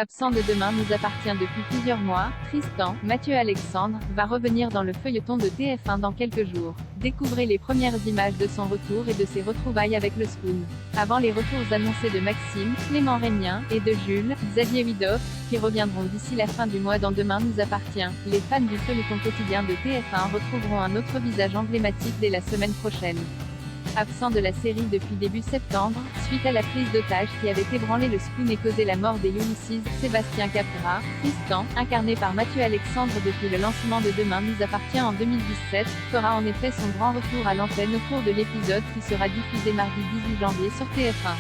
Absent de Demain nous appartient depuis plusieurs mois, Tristan, Mathieu Alexandre, va revenir dans le feuilleton de TF1 dans quelques jours. Découvrez les premières images de son retour et de ses retrouvailles avec le Spoon. Avant les retours annoncés de Maxime, Clément Régnien, et de Jules, Xavier Widoff, qui reviendront d'ici la fin du mois dans Demain nous appartient, les fans du feuilleton quotidien de TF1 retrouveront un autre visage emblématique dès la semaine prochaine. Absent de la série depuis début septembre, suite à la prise d'otage qui avait ébranlé le Spoon et causé la mort des Ulysses, Sébastien Capra, Tristan, incarné par Mathieu Alexandre depuis le lancement de Demain nous appartient en 2017, fera en effet son grand retour à l'antenne au cours de l'épisode qui sera diffusé mardi 18 janvier sur TF1.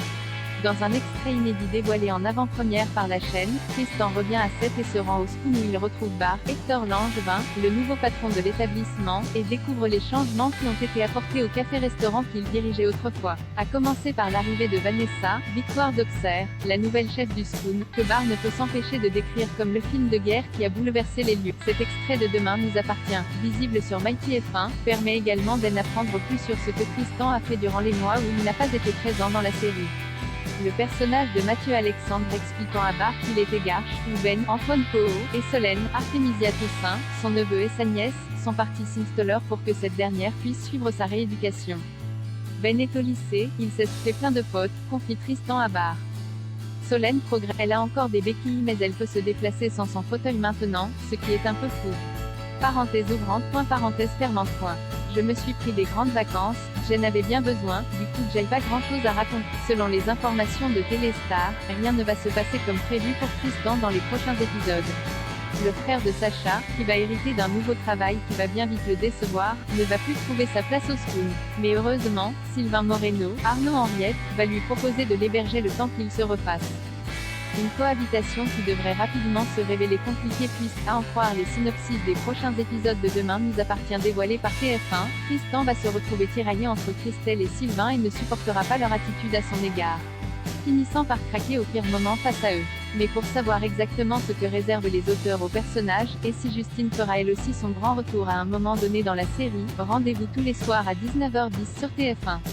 Dans un extrait inédit dévoilé en avant-première par la chaîne, Tristan revient à 7 et se rend au Spoon où il retrouve Bar, Hector Langevin, le nouveau patron de l'établissement, et découvre les changements qui ont été apportés au café-restaurant qu'il dirigeait autrefois. À commencer par l'arrivée de Vanessa, Victoire d'Auxerre, la nouvelle chef du Spoon, que Bar ne peut s'empêcher de décrire comme le film de guerre qui a bouleversé les lieux. Cet extrait de Demain nous appartient, visible sur MyTF1, permet également d'en apprendre plus sur ce que Tristan a fait durant les mois où il n'a pas été présent dans la série. Le personnage de Mathieu Alexandre expliquant à Bar qu'il était Garche, où Ben, Antoine Poho, et Solène, Artémisia Toussaint, son neveu et sa nièce, sont partis s'installer pour que cette dernière puisse suivre sa rééducation. Ben est au lycée, il s'est fait plein de potes, confie Tristan à Bar. Solène progresse, elle a encore des béquilles mais elle peut se déplacer sans son fauteuil maintenant, ce qui est un peu fou. Parenthèse ouvrante, point parenthèse fermante point. Je me suis pris des grandes vacances, j'en avais bien besoin, du coup j'ai pas grand chose à raconter. Selon les informations de Téléstar, rien ne va se passer comme prévu pour Tristan dans les prochains épisodes. Le frère de Sacha, qui va hériter d'un nouveau travail qui va bien vite le décevoir, ne va plus trouver sa place au Spoon. Mais heureusement, Sylvain Moreno, Arnaud Henriette, va lui proposer de l'héberger le temps qu'il se refasse. Une cohabitation qui devrait rapidement se révéler compliquée puisque, à en croire les synopsis des prochains épisodes de Demain nous appartient dévoilés par TF1, Tristan va se retrouver tiraillé entre Christelle et Sylvain et ne supportera pas leur attitude à son égard, finissant par craquer au pire moment face à eux. Mais pour savoir exactement ce que réservent les auteurs aux personnages, et si Justine fera elle aussi son grand retour à un moment donné dans la série, rendez-vous tous les soirs à 19h10 sur TF1.